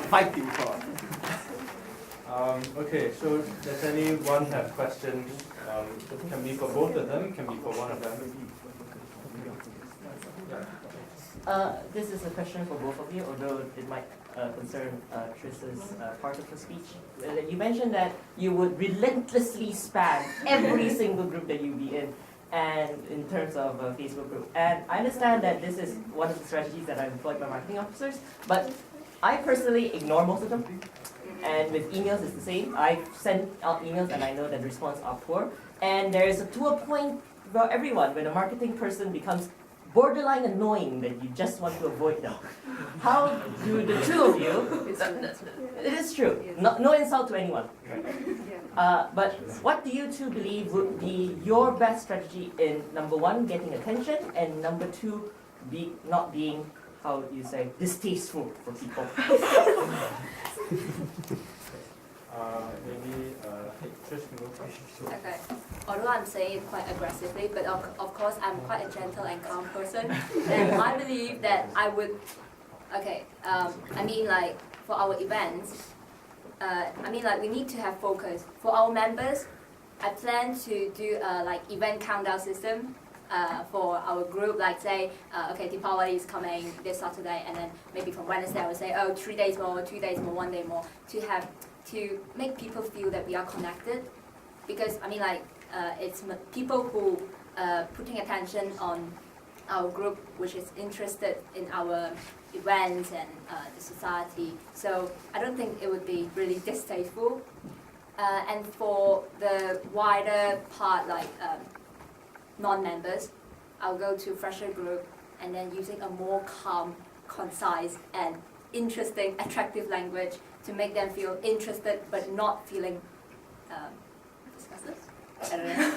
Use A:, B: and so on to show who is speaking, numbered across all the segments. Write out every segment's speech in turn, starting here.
A: Fighting for.
B: Okay, so does anyone have questions? It can be for both of them, it can be for one of them.
C: This is a question for both of you, although it might concern Tris's part of the speech. You mentioned that you would relentlessly spam every single group that you be in, and in terms of a Facebook group. And I understand that this is one of the strategies that are employed by marketing officers, but I personally ignore most of them. And with emails, it's the same. I send out emails and I know that the response are poor. And there is to a point for everyone when a marketing person becomes borderline annoying that you just want to avoid them. How do the two of you, it is true, no insult to anyone, but what do you two believe would be your best strategy in number one, getting attention, and number two, not being, how you say, distasteful for people?
B: Maybe Tris can go first.
D: Okay. Although I'm saying it quite aggressively, but of course I'm quite a gentle and calm person, and I believe that I would. Okay. I mean, like for our events, I mean, like we need to have focus. For our members, I plan to do like event countdown system. For our group, like say, okay, Deepawali is coming this Saturday, and then maybe from Wednesday I would say, oh, 3 days more, 2 days more, 1 day more, to make people feel that we are connected, because I mean, like it's people who putting attention on our group, which is interested in our events and the society. So I don't think it would be really distasteful. And for the wider part, like non-members, I'll go to fresher group and then using a more calm, concise and interesting, attractive language to make them feel interested but not feeling disgusted. I don't know.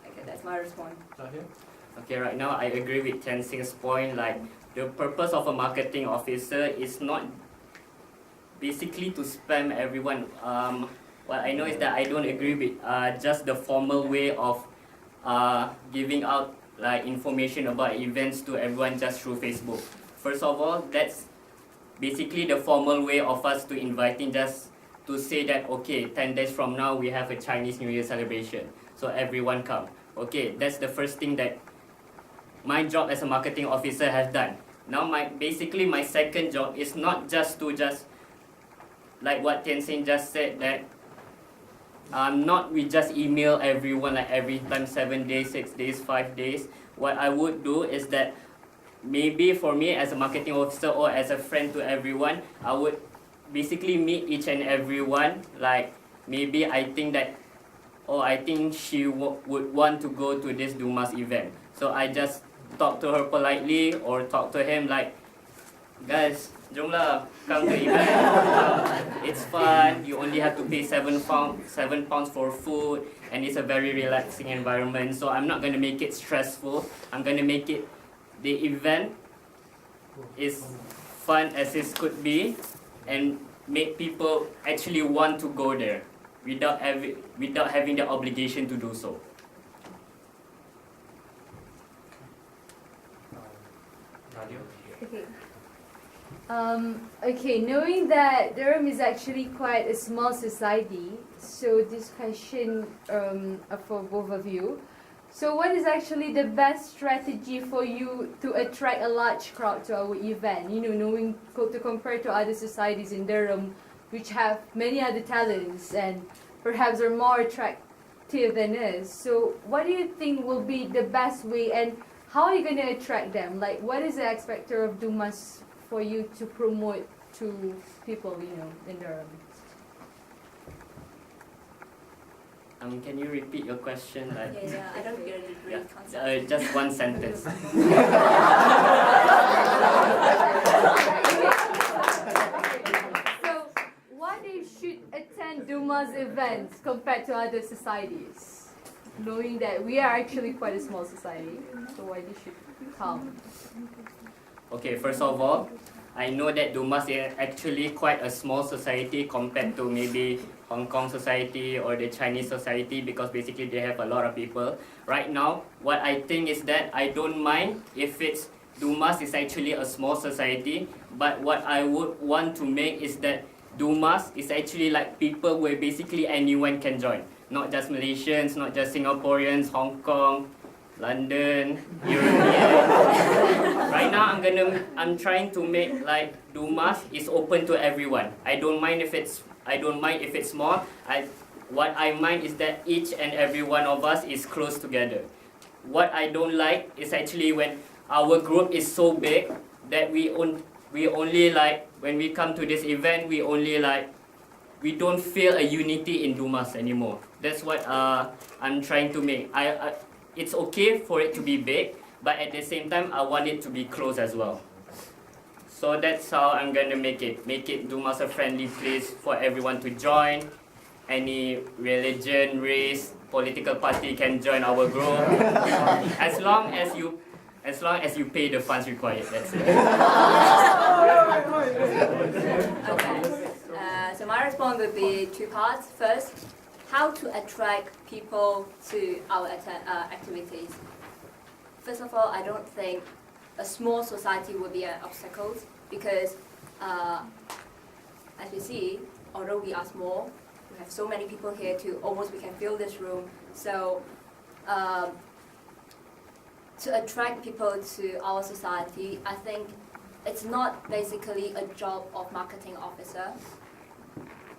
D: Okay, that's my response.
B: Zahir?
E: Okay, right now I agree with Tenzing's point. Like the purpose of a marketing officer is not basically to spam everyone. What I know is that I don't agree with just the formal way of giving out like information about events to everyone just through Facebook. First of all, that's basically the formal way of us to inviting, just to say that okay, 10 days from now we have a Chinese New Year celebration, so everyone come. Okay, that's the first thing that my job as a marketing officer has done. Now basically my second job is not just to like what Tenzing just said, that not we just email everyone like every time 7 days, 6 days, 5 days. What I would do is that maybe for me as a marketing officer or as a friend to everyone, I would basically meet each and everyone. Like maybe I think that, oh, I think she would want to go to this Dumas event. So I just talk to her politely or talk to him like, guys, jomlah, come to event. It's fun. You only have to pay £7 for food, and it's a very relaxing environment. So I'm not going to make it stressful. I'm going to make it, the event is fun as it could be, and make people actually want to go there without having the obligation to do so.
F: Okay. Okay, knowing that Durham is actually quite a small society, so this question for both of you. So what is actually the best strategy for you to attract a large crowd to our event? You know, knowing to compare to other societies in Durham, which have many other talents and perhaps are more attractive than us. So what do you think will be the best way, and how are you going to attract them? Like, what is the X factor of Dumas for you to promote to people, you know, in Durham?
E: Can you repeat your question? Like,
D: Yeah, I don't hear the great concept.
E: just one sentence.
F: So, why they should attend Dumas events compared to other societies? Knowing that we are actually quite a small society, so why they should come?
E: Okay, first of all, I know that Dumas is actually quite a small society compared to maybe Hong Kong society or the Chinese society, because basically they have a lot of people. Right now, what I think is that I don't mind if it's Dumas is actually a small society, but what I would want to make is that Dumas is actually like people where basically anyone can join. Not just Malaysians, not just Singaporeans, Hong Kong, London, European. Right now I'm trying to make like Dumas is open to everyone. I don't mind if it's small. What I mind is that each and every one of us is close together. What I don't like is actually when our group is so big that we only like when we come to this event we don't feel a unity in Dumas anymore. That's what I'm trying to make. It's okay for it to be big, but at the same time I want it to be close as well. So that's how I'm gonna make it Dumas a friendly place for everyone to join. Any religion, race, political party can join our group. As long as you pay the funds required, that's it.
D: Okay. So my response would be two parts. First, how to attract people to our activities. First of all, I don't think a small society will be an obstacle because, as you see, although we are small, we have so many people here too. Almost we can fill this room. So, to attract people to our society, I think it's not basically a job of marketing officer.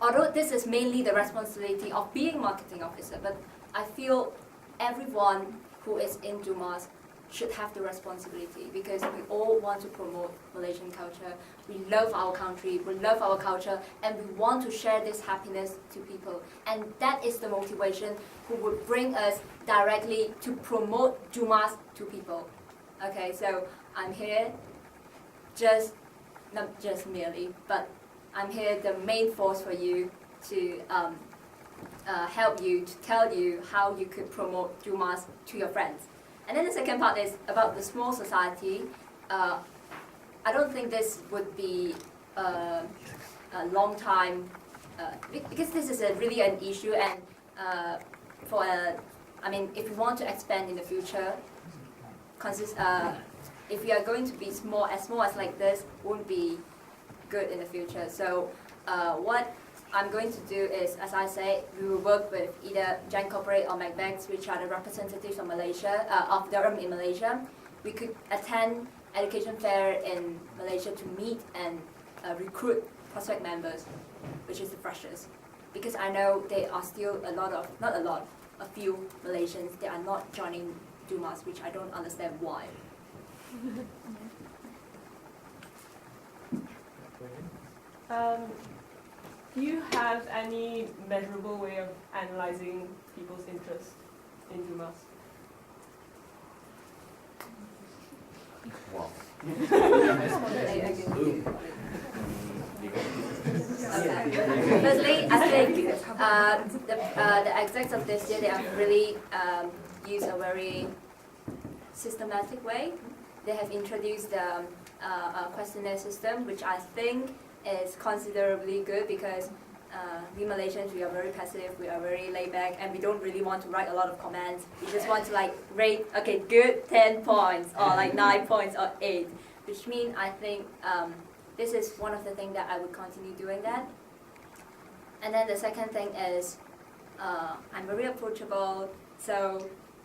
D: Although this is mainly the responsibility of being marketing officer, but I feel everyone who is in Dumas should have the responsibility because we all want to promote Malaysian culture. We love our country, we love our culture, and we want to share this happiness to people. And that is the motivation who would bring us directly to promote Dumas to people. Okay, so I'm here not just merely, but I'm here the main force for you to help you, to tell you how you could promote Dumas to your friends. And then the second part is about the small society. I don't think this would be a long time, because this is really an issue and if we want to expand in the future, if we are going to be small as like this, won't be good in the future. So what I'm going to do is, as I say, we will work with either Giant Corporate or Macbanks, which are the representatives of Malaysia, of Durham in Malaysia. We could attend education fair in Malaysia to meet and recruit prospect members, which is the freshers. Because I know there are still a few Malaysians that are not joining Dumas, which I don't understand why.
G: Do you have any measurable way of analyzing people's interest in Dumas?
A: Wow.
D: Firstly, I think the execs of this year, they have really used a very systematic way. They have introduced a questionnaire system, which I think is considerably good because we Malaysians, we are very passive, we are very laid back, and we don't really want to write a lot of comments. We just want to rate, okay, good 10 points, or 9 points, or 8, which means I think this is one of the things that I would continue doing that. And then the second thing is I'm very approachable,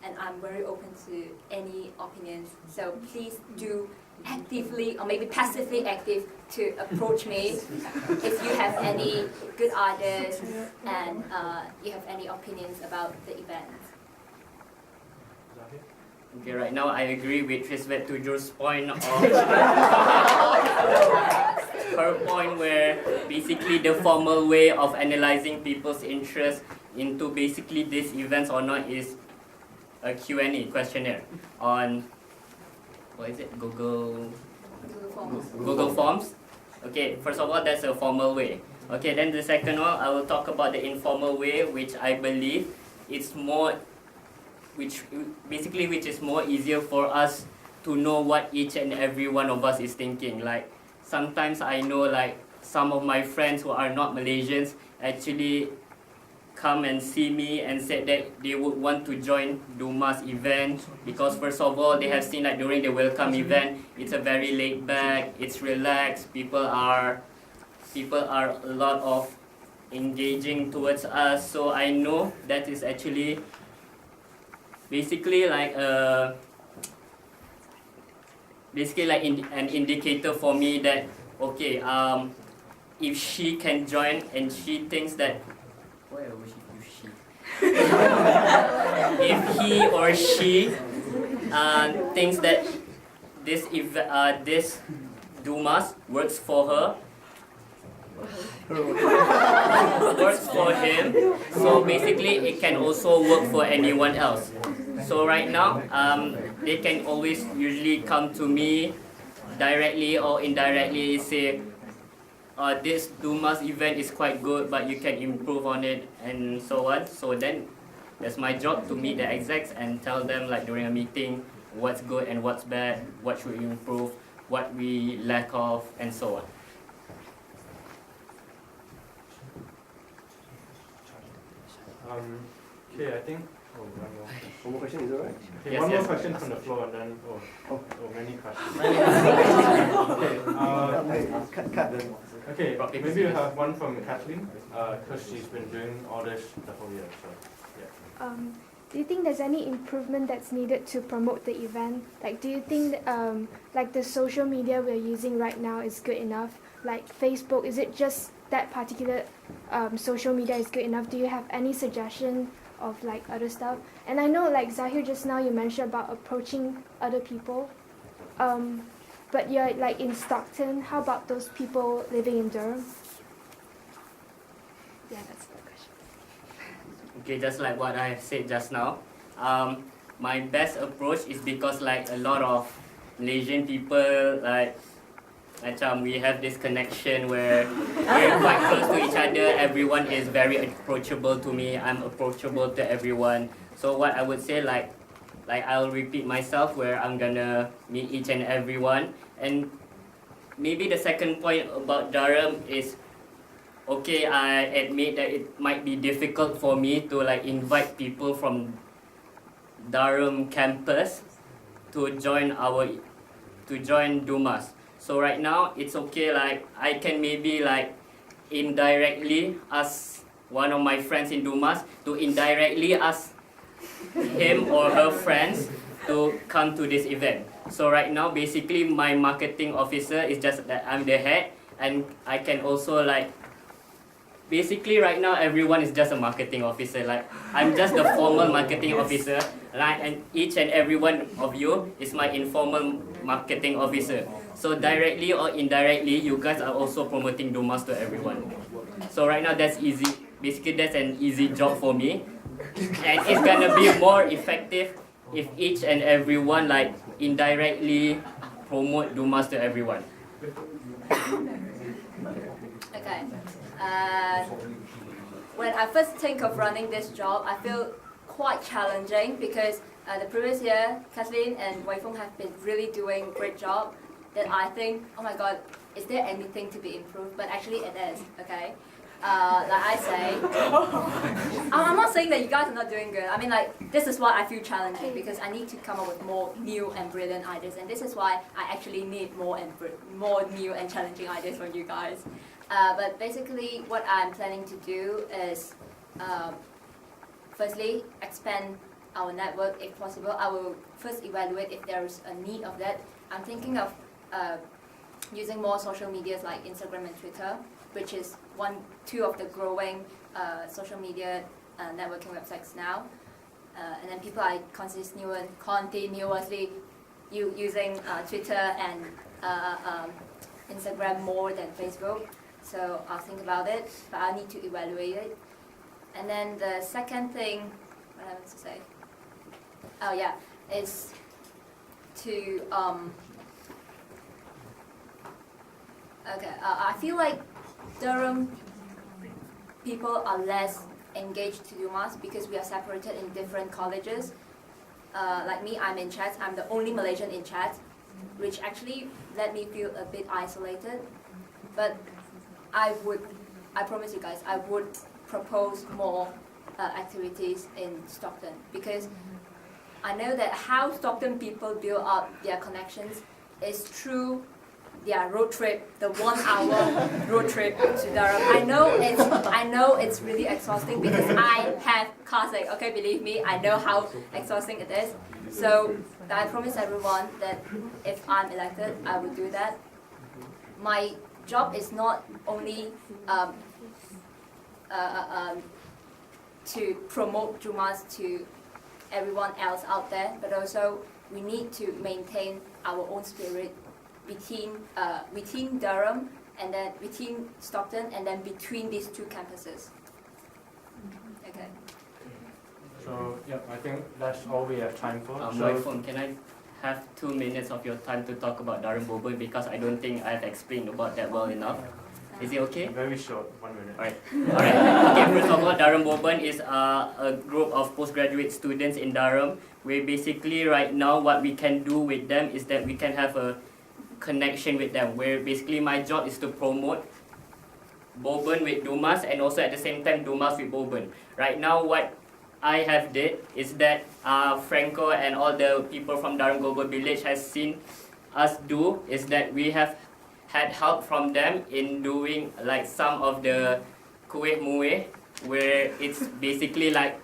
D: and I'm very open to any opinions. So please do actively or maybe passively active to approach me if you have any good ideas and you have any opinions about the event.
E: Okay, right now I agree with Trisvette to Joe's point of her point where basically the formal way of analyzing people's interest into basically these events or not is a Q&A questionnaire on what is it? Google Forms. Okay, first of all, that's a formal way. Okay, then the second one, I will talk about the informal way, which I believe it's more, which is more easier for us to know what each and every one of us is thinking. Like sometimes I know some of my friends who are not Malaysians actually come and see me and said that they would want to join Duma's event because first of all they have seen like during the welcome event it's a very laid back, it's relaxed, people are a lot of engaging towards us, so I know that is actually basically like an indicator for me that okay, if she can join and she thinks that if he or she thinks that this Dumas works for her, works for him, so basically it can also work for anyone else. So right now, they can always usually come to me directly or indirectly say, this Dumas event is quite good, but you can improve on it and so on. So then that's my job to meet the execs and tell them like during a meeting what's good and what's bad, what should we improve, what we lack of, and so on.
B: Okay, I think. Oh,
A: One more question, is that right?
B: okay,
E: Yes,
B: one
E: yes.
B: more question from the floor and then many questions. Okay,
A: Cut then.
B: okay, maybe you have one from Kathleen, because she's been doing all this the whole year. So yeah.
H: Do you think there's any improvement that's needed to promote the event? Like, do you think like the social media we're using right now is good enough? Like Facebook, is it just that particular social media is good enough? Do you have any suggestion of like other stuff? And I know like Zahir just now you mentioned about approaching other people, but you're like in Stockton. How about those people living in Durham? Yeah, that's the question.
E: Okay, just like what I said just now, my best approach is because like a lot of Malaysian people like we have this connection where we're quite close to each other. Everyone is very approachable to me. I'm approachable to everyone. So what I would say like I'll repeat myself where I'm gonna meet each and everyone. And maybe the second point about Durham is, okay, I admit that it might be difficult for me to like invite people from Durham campus to join Dumas. So right now it's okay, like I can maybe like indirectly ask one of my friends in Dumas to indirectly ask him or her friends to come to this event. So right now basically my marketing officer is just that I'm the head, and I can also like basically right now everyone is just a marketing officer. Like I'm just the formal marketing officer, right? And each and every one of you is my informal marketing officer. So directly or indirectly, you guys are also promoting Dumas to everyone. So right now that's easy. Basically that's an easy job for me, and it's gonna be more effective if each and everyone like indirectly promote Dumas to everyone.
D: Okay. When I first think of running this job, I feel quite challenging because the previous year, Kathleen and Wei Feng have been really doing a great job. That I think, oh my God, is there anything to be improved? But actually it is, okay? Like I say, I'm not saying that you guys are not doing good. I mean, like, this is why I feel challenging because I need to come up with more new and brilliant ideas, and this is why I actually need more new and challenging ideas from you guys. But basically, what I'm planning to do is, firstly, expand our network if possible. I will first evaluate if there is a need of that. I'm thinking of using more social medias like Instagram and Twitter, which is two of the growing social media networking websites now. And then people are continuously using Twitter and Instagram more than Facebook. So I'll think about it, but I need to evaluate it. And then the second thing, what I was to say? Oh yeah, is to I feel like Durham people are less engaged to Dumas because we are separated in different colleges. Like me, I'm in Chats. I'm the only Malaysian in Chats, which actually let me feel a bit isolated. But I promise you guys, I would propose more activities in Stockton, because I know that how Stockton people build up their connections is through their road trip, the 1 hour road trip to Durham. I know it's really exhausting because I have car sick. Okay, believe me, I know how exhausting it is. So I promise everyone that if I'm elected, I will do that. My job is not only to promote Jumas to everyone else out there, but also we need to maintain our own spirit within Durham and then within Stockton and then between these two campuses. Okay.
B: So yeah, I think that's all we have time for.
E: My phone, can I have 2 minutes of your time to talk about Durham Bourbon, because I don't think I've explained about that well enough. Is it okay?
B: Very short, 1 minute.
E: Alright. Okay, first of all, Durham Bourbon is a group of postgraduate students in Durham, where basically right now what we can do with them is that we can have a connection with them, where basically my job is to promote Bourbon with Dumas and also at the same time Dumas with Bourbon. Right now what I have did is that Franco and all the people from Durham Global Village has seen us do is that we have had help from them in doing like some of the kueh mueh, where it's basically like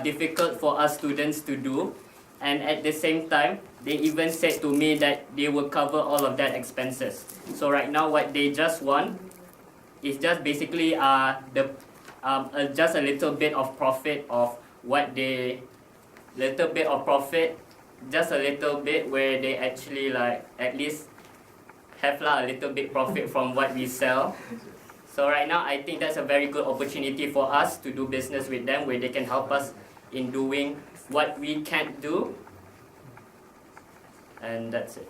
E: difficult for us students to do, and at the same time they even said to me that they will cover all of that expenses. So right now what they just want is just basically just a little bit of profit of what they, just a little bit where they actually like at least have a little bit profit from what we sell. So right now I think that's a very good opportunity for us to do business with them, where they can help us in doing what we can't do. And that's it.